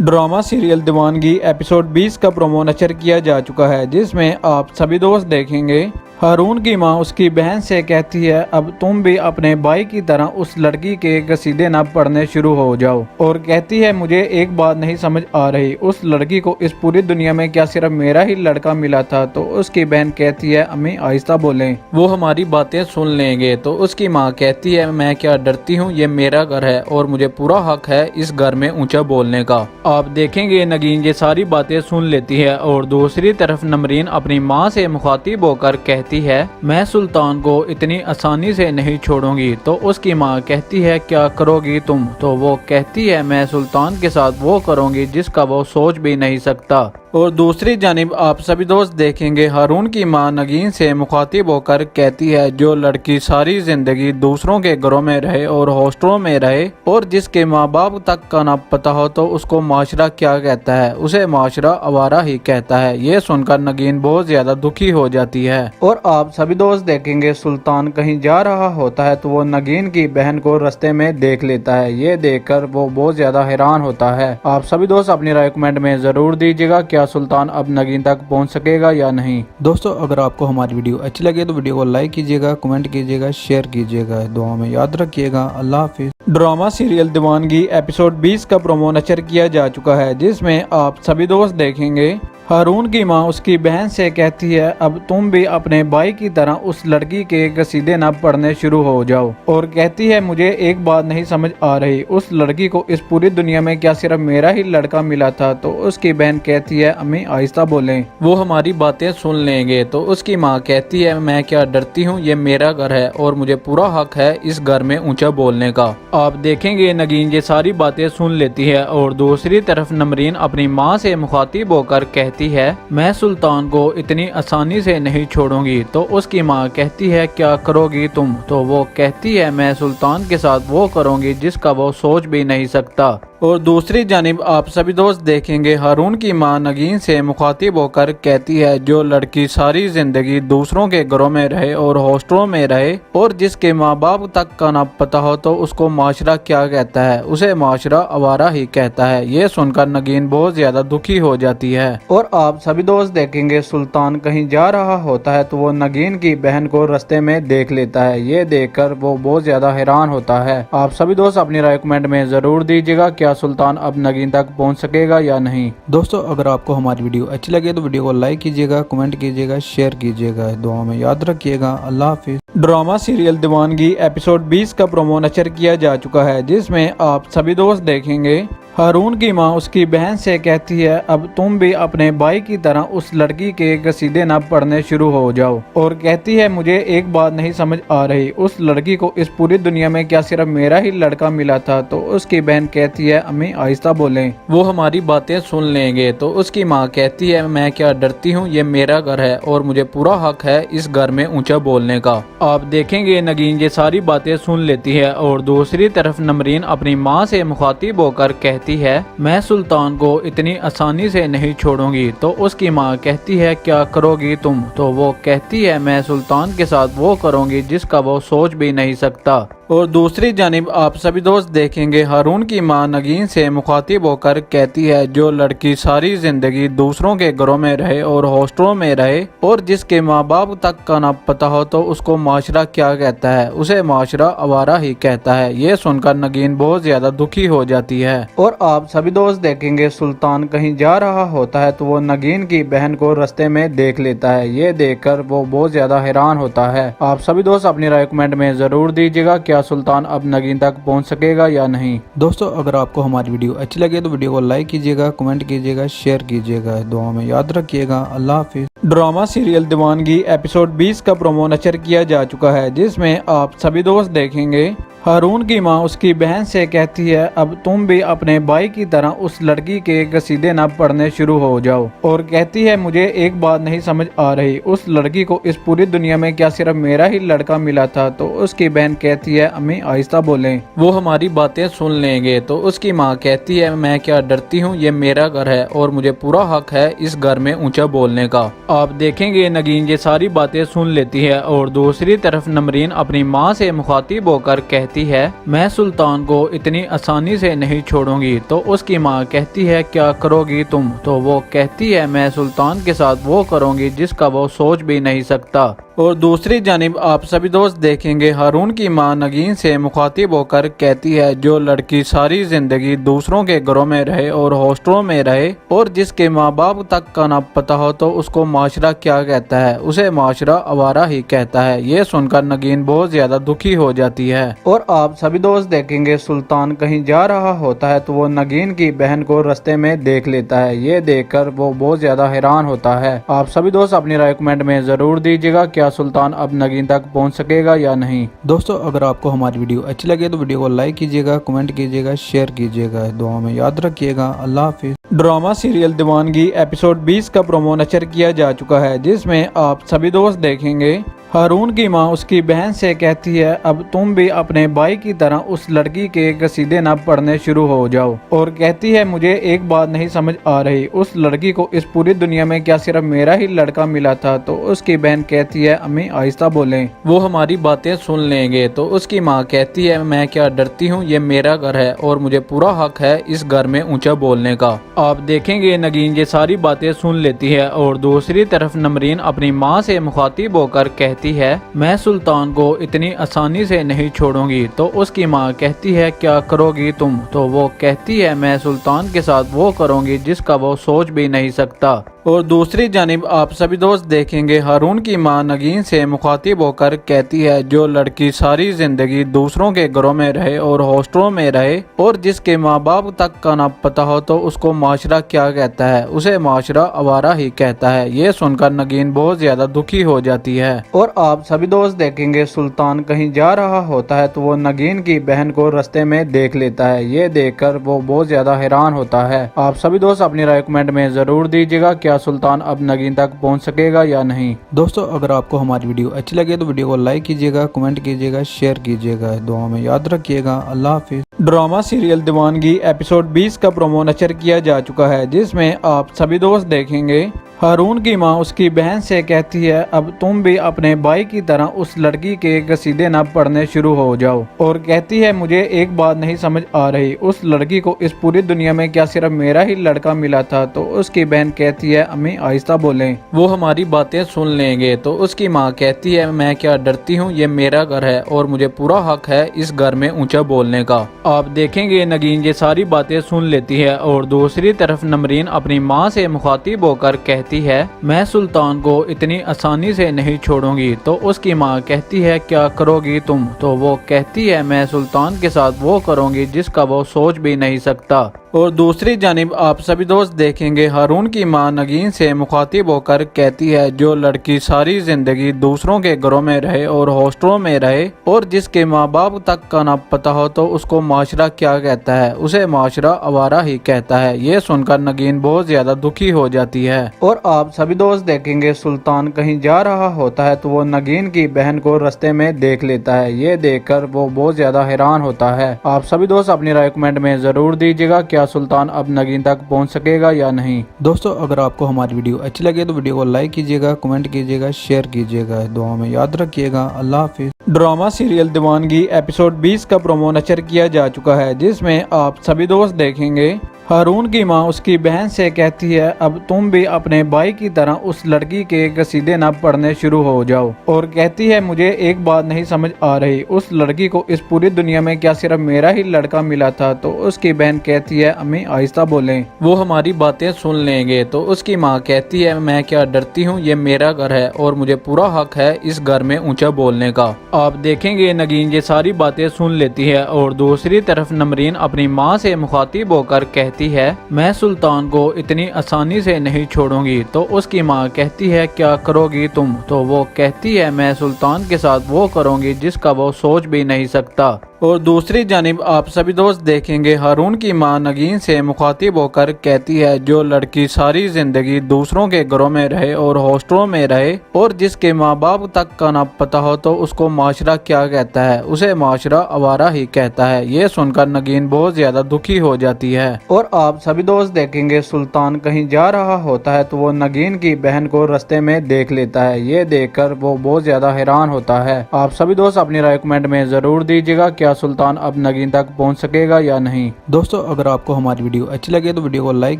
Drama serial दीवानगी episode 20 का promo नशर किया जा चुका है, जिसमें आप सभी दोस्त देखेंगे हारून की मां उसकी बहन से कहती है अब तुम भी अपने भाई की तरह उस लड़की के कसीदे न पढ़ने शुरू हो जाओ, और कहती है मुझे एक बात नहीं समझ आ रही, उस लड़की को इस पूरी दुनिया में क्या सिर्फ मेरा ही लड़का मिला था। तो उसकी बहन कहती है अम्मी आहिस्ता बोलें, वो हमारी बातें सुन लेंगे। तो उसकी माँ कहती है मैं क्या डरती हूँ, ये मेरा घर है और मुझे पूरा हक है इस घर में ऊंचा बोलने का। आप देखेंगे नगीन ये सारी बातें सुन लेती है और दूसरी तरफ नमरीन अपनी माँ से मुखातिब होकर कहती है मैं सुल्तान को इतनी आसानी से नहीं छोड़ूंगी। तो उसकी माँ कहती है क्या करोगी तुम? तो वो कहती है मैं सुल्तान के साथ वो करूंगी जिसका वो सोच भी नहीं सकता। और दूसरी जानिब आप सभी दोस्त देखेंगे हारून की मां नगीन से मुखातिब होकर कहती है जो लड़की सारी जिंदगी दूसरों के घरों में रहे और हॉस्टलों में रहे और जिसके माँ बाप तक का ना पता हो तो उसको माशरा क्या कहता है, उसे माशरा आवारा ही कहता है। ये सुनकर नगीन बहुत ज्यादा दुखी हो जाती है। और आप सभी दोस्त देखेंगे सुल्तान कहीं जा रहा होता है तो वो नगीन की बहन को रास्ते में देख लेता है। ये देखकर वो बहुत ज्यादा हैरान होता है। आप सभी दोस्त अपनी राय कमेंट में जरूर दीजिएगा, क्या सुल्तान अब नगीन तक पहुंच सकेगा या नहीं। दोस्तों अगर आपको हमारी वीडियो अच्छी लगे तो वीडियो को लाइक कीजिएगा, कमेंट कीजिएगा, शेयर कीजिएगा, दुआ में याद रखिएगा। अल्लाह हाफिज। ड्रामा सीरियल दीवानगी एपिसोड 20 का प्रोमो नशर किया जा चुका है, जिसमें आप सभी दोस्त देखेंगे हारून की मां उसकी बहन से कहती है अब तुम भी अपने भाई की तरह उस लड़की के कसीदे न पढ़ने शुरू हो जाओ, और कहती है मुझे एक बात नहीं समझ आ रही, उस लड़की को इस पूरी दुनिया में क्या सिर्फ मेरा ही लड़का मिला था। तो उसकी बहन कहती है अम्मी आहिस्ता बोलें, वो हमारी बातें सुन लेंगे। तो उसकी माँ कहती है मैं क्या डरती हूँ, ये मेरा घर है और मुझे पूरा हक है इस घर में ऊंचा बोलने का। आप देखेंगे नगीन ये सारी बातें सुन लेती है और दूसरी तरफ नमरीन अपनी माँ से मुखातिब होकर कहती है मैं सुल्तान को इतनी आसानी से नहीं छोड़ूंगी। तो उसकी माँ कहती है क्या करोगी तुम? तो वो कहती है मैं सुल्तान के साथ वो करूंगी जिसका वो सोच भी नहीं सकता। और दूसरी जानिब आप सभी दोस्त देखेंगे हारून की मां नगीन से मुखातिब होकर कहती है जो लड़की सारी जिंदगी दूसरों के घरों में रहे और हॉस्टलों में रहे और जिसके माँ बाप तक का ना पता हो तो उसको माशरा क्या कहता है, उसे माशरा आवारा ही कहता है। ये सुनकर नगीन बहुत ज्यादा दुखी हो जाती है। और आप सभी दोस्त देखेंगे सुल्तान कहीं जा रहा होता है तो वो नगीन की बहन को रास्ते में देख लेता है। ये देखकर वो बहुत ज्यादा हैरान होता है। आप सभी दोस्त अपनी राय कमेंट में जरूर दीजिएगा, क्या सुल्तान अब नगीन तक पहुंच सकेगा या नहीं। दोस्तों अगर आपको हमारी वीडियो अच्छी लगे तो वीडियो को लाइक कीजिएगा, कमेंट कीजिएगा, शेयर कीजिएगा, दुआ में याद रखिएगा। अल्लाह हाफिज। ड्रामा सीरियल दीवानगी एपिसोड 20 का प्रोमो नशर किया जा चुका है, जिसमें आप सभी दोस्त देखेंगे हारून की मां उसकी बहन से कहती है अब तुम भी अपने भाई की तरह उस लड़की के कसीदे न पढ़ने शुरू हो जाओ, और कहती है मुझे एक बात नहीं समझ आ रही, उस लड़की को इस पूरी दुनिया में क्या सिर्फ मेरा ही लड़का मिला था। तो उसकी बहन कहती है अम्मी आहिस्ता बोलें, वो हमारी बातें सुन लेंगे। तो उसकी माँ कहती है मैं क्या डरती हूँ, ये मेरा घर है और मुझे पूरा हक है इस घर में ऊंचा बोलने का। आप देखेंगे नगीन ये सारी बातें सुन लेती है और दूसरी तरफ नमरीन अपनी माँ से मुखातिब होकर कहती है मैं सुल्तान को इतनी आसानी से नहीं छोड़ूंगी। तो उसकी माँ कहती है क्या करोगी तुम? तो वो कहती है मैं सुल्तान के साथ वो करूंगी जिसका वो सोच भी नहीं सकता। और दूसरी जानिब आप सभी दोस्त देखेंगे हारून की मां नगीन से मुखातिब होकर कहती है जो लड़की सारी जिंदगी दूसरों के घरों में रहे और हॉस्टलों में रहे और जिसके माँ बाप तक का ना पता हो तो उसको माशरा क्या कहता है, उसे माशरा आवारा ही कहता है। ये सुनकर नगीन बहुत ज्यादा दुखी हो जाती है। और आप सभी दोस्त देखेंगे सुल्तान कहीं जा रहा होता है तो वो नगीन की बहन को रास्ते में देख लेता है। ये देखकर वो बहुत ज्यादा हैरान होता है। आप सभी दोस्त अपनी राय कमेंट में जरूर दीजिएगा, क्या सुल्तान अब नगीन तक पहुंच सकेगा या नहीं। दोस्तों अगर आपको हमारी वीडियो अच्छी लगे तो वीडियो को लाइक कीजिएगा, कमेंट कीजिएगा, शेयर कीजिएगा, दुआ में याद रखिएगा। अल्लाह हाफिज। ड्रामा सीरियल दीवानगी एपिसोड 20 का प्रोमो नशर किया जा चुका है, जिसमें आप सभी दोस्त देखेंगे हारून की मां उसकी बहन से कहती है अब तुम भी अपने भाई की तरह उस लड़की के कसीदे न पढ़ने शुरू हो जाओ, और कहती है मुझे एक बात नहीं समझ आ रही, उस लड़की को इस पूरी दुनिया में क्या सिर्फ मेरा ही लड़का मिला था। तो उसकी बहन कहती है अम्मी आहिस्ता बोलें, वो हमारी बातें सुन लेंगे। तो उसकी माँ कहती है मैं क्या डरती हूँ, ये मेरा घर है और मुझे पूरा हक है इस घर में ऊंचा बोलने का। आप देखेंगे नगीन ये सारी बातें सुन लेती है और दूसरी तरफ नमरीन अपनी माँ से मुखातिब होकर कहती कहती है मैं सुल्तान को इतनी आसानी से नहीं छोड़ूंगी। तो उसकी माँ कहती है क्या करोगी तुम? तो वो कहती है मैं सुल्तान के साथ वो करूंगी जिसका वो सोच भी नहीं सकता। और दूसरी जानिब आप सभी दोस्त देखेंगे हारून की मां नगीन से मुखातिब होकर कहती है जो लड़की सारी जिंदगी दूसरों के घरों में रहे और हॉस्टलों में रहे और जिसके माँ बाप तक का ना पता हो तो उसको माशरा क्या कहता है, उसे माशरा आवारा ही कहता है। ये सुनकर नगीन बहुत ज्यादा दुखी हो जाती है। और आप सभी दोस्त देखेंगे सुल्तान कहीं जा रहा होता है तो वो नगीन की बहन को रास्ते में देख लेता है। ये देखकर वो बहुत ज्यादा हैरान होता है। आप सभी दोस्त अपनी राय कमेंट में जरूर दीजिएगा क्या सुल्तान अब नगीन तक पहुंच सकेगा या नहीं। दोस्तों अगर आपको हमारी वीडियो अच्छी लगे तो वीडियो को लाइक कीजिएगा, कमेंट कीजिएगा, शेयर कीजिएगा, दुआ में याद रखिएगा। अल्लाह हाफिज। ड्रामा सीरियल दीवानगी एपिसोड 20 का प्रोमो नशर किया जा चुका है जिसमें आप सभी दोस्त देखेंगे हारून की मां उसकी बहन से कहती है अब तुम भी अपने भाई की तरह उस लड़की के कसीदे न पढ़ने शुरू हो जाओ। और कहती है मुझे एक बात नहीं समझ आ रही, उस लड़की को इस पूरी दुनिया में क्या सिर्फ मेरा ही लड़का मिला था? तो उसकी बहन कहती है अम्मी आहिस्ता बोलें, वो हमारी बातें सुन लेंगे। तो उसकी माँ कहती है मैं क्या डरती हूँ, ये मेरा घर है और मुझे पूरा हक है इस घर में ऊंचा बोलने का। आप देखेंगे नगीन ये सारी बातें सुन लेती है और दूसरी तरफ नमरीन अपनी माँ से मुखातिब होकर कहती है मैं सुल्तान को इतनी आसानी से नहीं छोड़ूंगी। तो उसकी माँ कहती है क्या करोगी तुम? तो वो कहती है मैं सुल्तान के साथ वो करूंगी जिसका वो सोच भी नहीं सकता। और दूसरी जानिब आप सभी दोस्त देखेंगे हारून की मां नगीन से मुखातिब होकर कहती है जो लड़की सारी जिंदगी दूसरों के घरों में रहे और हॉस्टलों में रहे और जिसके माँ बाप तक का ना पता हो तो उसको माशरा क्या कहता है, उसे माशरा आवारा ही कहता है। ये सुनकर नगीन बहुत ज्यादा दुखी हो जाती है। और आप सभी दोस्त देखेंगे सुल्तान कहीं जा रहा होता है तो वो नगीन की बहन को रास्ते में देख लेता है। ये देखकर वो बहुत ज्यादा हैरान होता है। आप सभी दोस्त अपनी राय कमेंट में जरूर दीजिएगा क्या सुल्तान अब नगीन तक पहुंच सकेगा या नहीं। दोस्तों अगर आपको हमारी वीडियो अच्छी लगे तो वीडियो को लाइक कीजिएगा, कमेंट कीजिएगा, शेयर कीजिएगा, दुआ में याद रखिएगा। अल्लाह हाफिज। ड्रामा सीरियल दीवानगी एपिसोड 20 का प्रोमो नशर किया जा चुका है जिसमें आप सभी दोस्त देखेंगे हारून की मां उसकी बहन से कहती है अब तुम भी अपने भाई की तरह उस लड़की के कसीदे न पढ़ने शुरू हो जाओ। और कहती है मुझे एक बात नहीं समझ आ रही, उस लड़की को इस पूरी दुनिया में क्या सिर्फ मेरा ही लड़का मिला था? तो उसकी बहन कहती है अम्मी आहिस्ता बोलें, वो हमारी बातें सुन लेंगे। तो उसकी माँ कहती है मैं क्या डरती हूँ, ये मेरा घर है और मुझे पूरा हक है इस घर में ऊंचा बोलने का। आप देखेंगे नगीन ये सारी बातें सुन लेती है और दूसरी तरफ नमरीन अपनी माँ से मुखातिब होकर कहती है मैं सुल्तान को इतनी आसानी से नहीं छोड़ूंगी। तो उसकी माँ कहती है क्या करोगी तुम? तो वो कहती है मैं सुल्तान के साथ वो करूंगी जिसका वो सोच भी नहीं सकता। और दूसरी जानिब आप सभी दोस्त देखेंगे हारून की मां नगीन से मुखातिब होकर कहती है जो लड़की सारी जिंदगी दूसरों के घरों में रहे और हॉस्टलों में रहे और जिसके माँ बाप तक का ना पता हो तो उसको माशरा क्या कहता है, उसे माशरा आवारा ही कहता है। ये सुनकर नगीन बहुत ज्यादा दुखी हो जाती है। और आप सभी दोस्त देखेंगे सुल्तान कहीं जा रहा होता है तो वो नगीन की बहन को रास्ते में देख लेता है। ये देखकर वो बहुत ज्यादा हैरान होता है। आप सभी दोस्त अपनी राय कमेंट में जरूर दीजिएगा क्या सुल्तान अब नगीन तक पहुंच सकेगा या नहीं। दोस्तों अगर आपको हमारी वीडियो अच्छी लगे तो वीडियो को लाइक कीजिएगा, कमेंट कीजिएगा, शेयर कीजिएगा, दुआ में याद रखिएगा। अल्लाह हाफिज। ड्रामा सीरियल दीवानगी एपिसोड 20 का प्रोमो नशर किया जा चुका है जिसमें आप सभी दोस्त देखेंगे हारून की मां उसकी बहन से कहती है अब तुम भी अपने भाई की तरह उस लड़की के कसीदे न पढ़ने शुरू हो जाओ। और कहती है मुझे एक बात नहीं समझ आ रही, उस लड़की को इस पूरी दुनिया में क्या सिर्फ मेरा ही लड़का मिला था? तो उसकी बहन कहती है अम्मी आहिस्ता बोलें, वो हमारी बातें सुन लेंगे। तो उसकी माँ कहती है मैं क्या डरती हूँ, ये मेरा घर है और मुझे पूरा हक है इस घर में ऊंचा बोलने का। आप देखेंगे नगीन ये सारी बातें सुन लेती है और दूसरी तरफ नमरीन अपनी माँ से मुखातिब होकर कहती है मैं सुल्तान को इतनी आसानी से नहीं छोड़ूंगी। तो उसकी माँ कहती है क्या करोगी तुम? तो वो कहती है मैं सुल्तान के साथ वो करूंगी जिसका वो सोच भी नहीं सकता। और दूसरी जानिब आप सभी दोस्त देखेंगे हारून की मां नगीन से मुखातिब होकर कहती है जो लड़की सारी जिंदगी दूसरों के घरों में रहे और हॉस्टलों में रहे और जिसके माँ बाप तक का ना पता हो तो उसको माशरा क्या कहता है, उसे माशरा आवारा ही कहता है। ये सुनकर नगीन बहुत ज्यादा दुखी हो जाती है। और और आप सभी दोस्त देखेंगे सुल्तान कहीं जा रहा होता है तो वो नगीन की बहन को रास्ते में देख लेता है। ये देखकर वो बहुत ज्यादा हैरान होता है। आप सभी दोस्त अपनी राय कमेंट में जरूर दीजिएगा, क्या सुल्तान अब नगीन तक पहुंच सकेगा या नहीं। दोस्तों अगर आपको हमारी वीडियो अच्छी लगे तो वीडियो को लाइक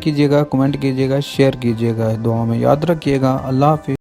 कीजिएगा, कमेंट कीजिएगा, शेयर कीजिएगा। दुआ में याद रखिएगा। अल्लाह हाफिज़।